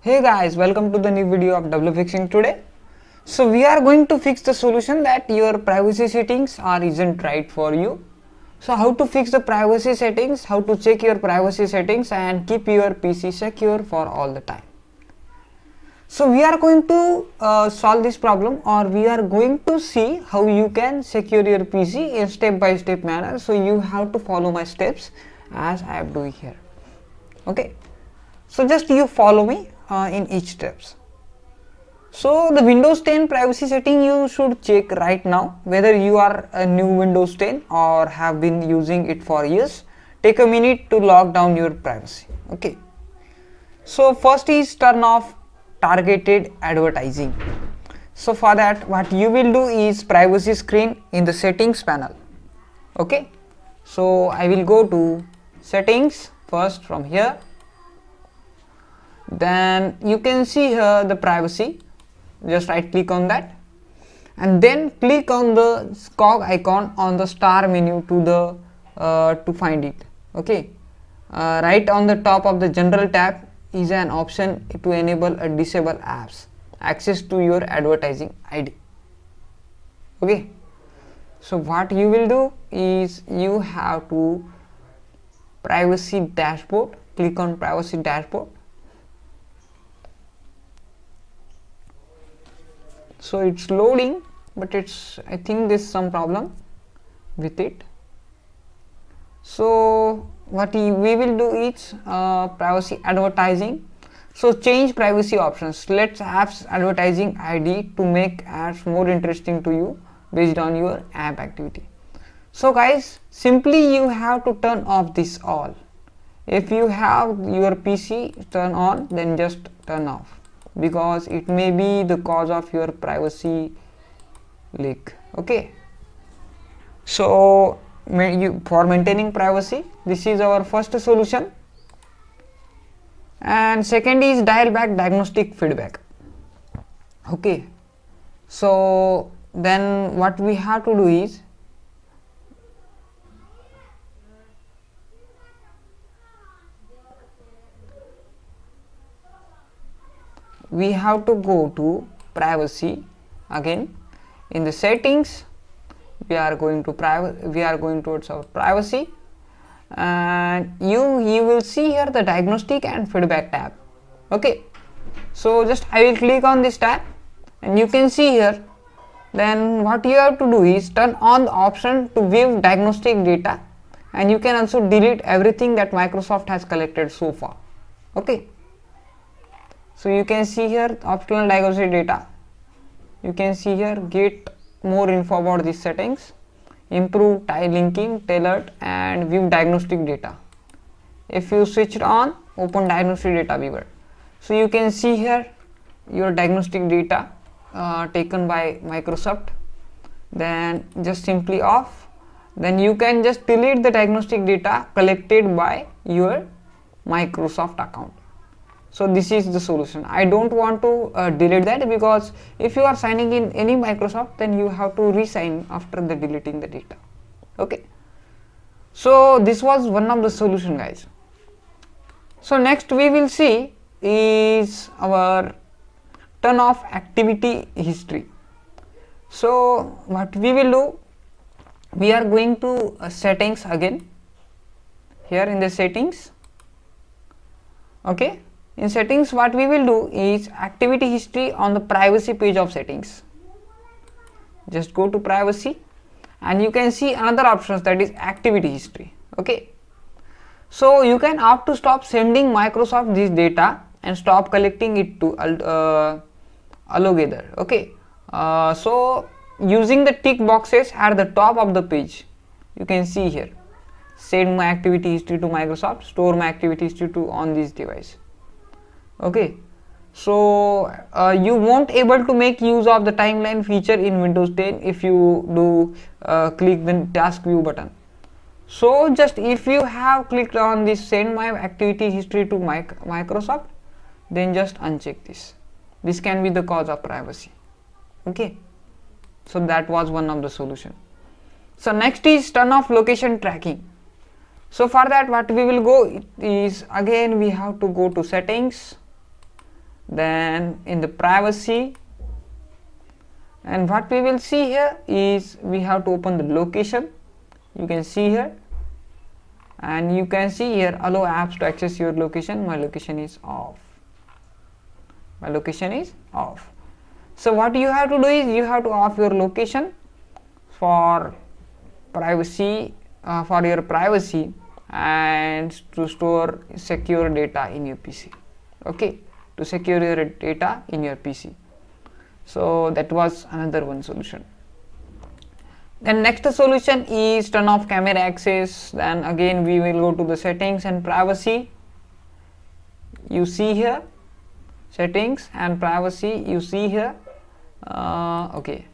Hey guys, welcome to the new video of WFixing today. So we are going to fix the solution that your privacy settings isn't right for you. So how to fix the privacy settings, how to check your privacy settings and keep your PC secure for all the time. So we are going to solve this problem, or we are going to see how you can secure your PC in step-by-step manner. So you have to follow my steps as I am doing here. Okay. So just you follow me in each steps. So the Windows 10 privacy setting you should check right now, whether you are a new Windows 10 or have been using it for years. Take a minute to lock down your privacy. Okay. So first is turn off targeted advertising. So for that, what you will do is privacy screen in the settings panel. Okay. So I will go to settings first from here. Then you can see here the privacy. Just right click on that and then click on the cog icon on the star menu to find it. Okay. Right on the top of the general tab is an option to enable a disable apps access to your advertising ID. Okay. So what you will do is you have to privacy dashboard. Click on privacy dashboard. So it's loading, but I think there's some problem with it. So what we will do is privacy advertising. So change privacy options. Let apps advertising ID to make ads more interesting to you based on your app activity. So guys, simply you have to turn off this all. If you have your PC turn on, then just turn off, because it may be the cause of your privacy leak. Okay. So for maintaining privacy, this is our first solution. And second is dial back diagnostic feedback. Okay. So then what we have to do is we have to go to privacy again. In the settings we are going towards our privacy, and you will see here the diagnostic and feedback tab. Okay. So just I will click on this tab and you can see here. Then what you have to do is turn on the option to view diagnostic data, and you can also delete everything that Microsoft has collected so far. Okay. So you can see here optional diagnostic data. You can see here get more info about these settings, improve tie linking, tailored, and view diagnostic data. If you switch it on, open diagnostic data viewer. So you can see here your diagnostic data taken by Microsoft. Then just simply off. Then you can just delete the diagnostic data collected by your Microsoft account. So this is the solution. I don't want to delete that, because if you are signing in any Microsoft, then you have to re-sign after the deleting the data. Okay. So this was one of the solution, guys. So next we will see is our turn off activity history. So what we will do, we are going to settings again. Here in the settings. Okay. In settings, what we will do is activity history on the privacy page of settings. Just go to privacy and you can see another options, that is activity history. Okay. So you can opt to stop sending Microsoft this data and stop collecting it to altogether. Okay. So using the tick boxes at the top of the page, you can see here, send my activity history to Microsoft, store my activity history to on this device. Okay. So you won't able to make use of the timeline feature in Windows 10 if you do click the task view button. So just if you have clicked on this send my activity history to Microsoft, then just uncheck this. This can be the cause of privacy. Okay. So that was one of the solution. So next is turn off location tracking. So for that, what we will go is, again we have to go to settings, then in the privacy, and what we will see here is we have to open the location. You can see here, and you can see here allow apps to access your location. My location is off. My location is off. So what you have to do is you have to off your location for privacy, for your privacy, and to store secure data in your PC. Okay, to secure your data in your PC. So that was another one solution. Then next solution is turn off camera access. Then again we will go to the settings and privacy. You see here settings and privacy, you see here. Okay,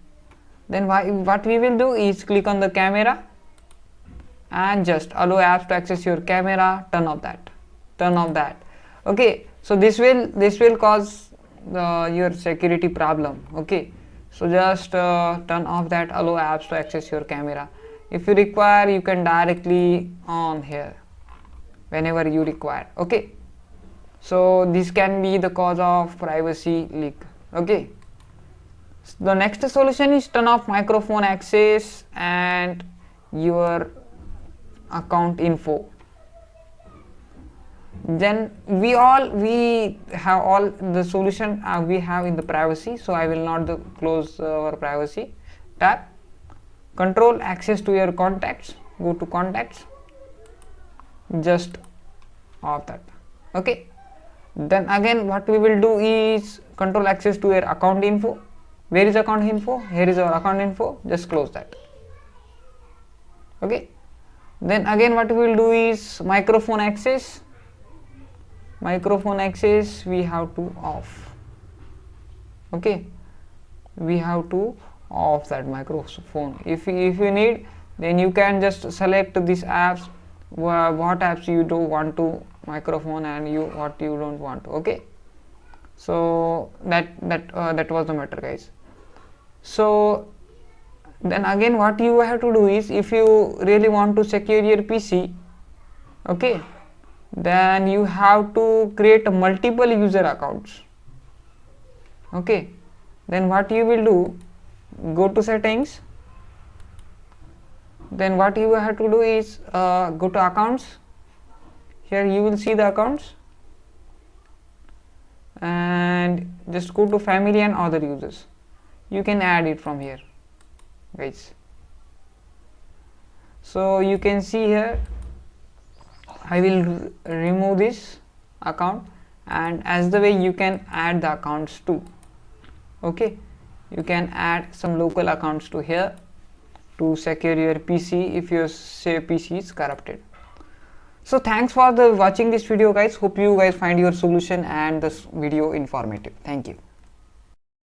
then what we will do is click on the camera and just allow apps to access your camera. Turn off that. Okay, so this will cause your security problem. Okay, so just turn off that allow apps to access your camera. If you require, you can directly on here whenever you require. Okay, so this can be the cause of privacy leak. Okay, the next solution is turn off microphone access and your account info. Then we have all the solution we have in the privacy, so I will not close our privacy tab. Control access to your contacts, go to contacts, just off that. Okay, then again what we will do is control access to your account info. Where is account info? Here is our account info, just close that. Okay, then again what we will do is microphone access. Microphone access we have to off. Okay, we have to off that microphone. If you need, then you can just select these apps, what apps you do want to microphone and what you don't want. Okay, so that was the matter, guys. So then again what you have to do is, if you really want to secure your PC, okay, then you have to create multiple user accounts. Okay, then what you will do, go to settings, then what you have to do is go to accounts. Here you will see the accounts, and just go to family and other users. You can add it from here, guys. So you can see here I will remove this account, and as the way you can add the accounts too. Okay, you can add some local accounts to here to secure your PC if your PC is corrupted. So thanks for watching this video, guys. Hope you guys find your solution and this video informative. Thank you.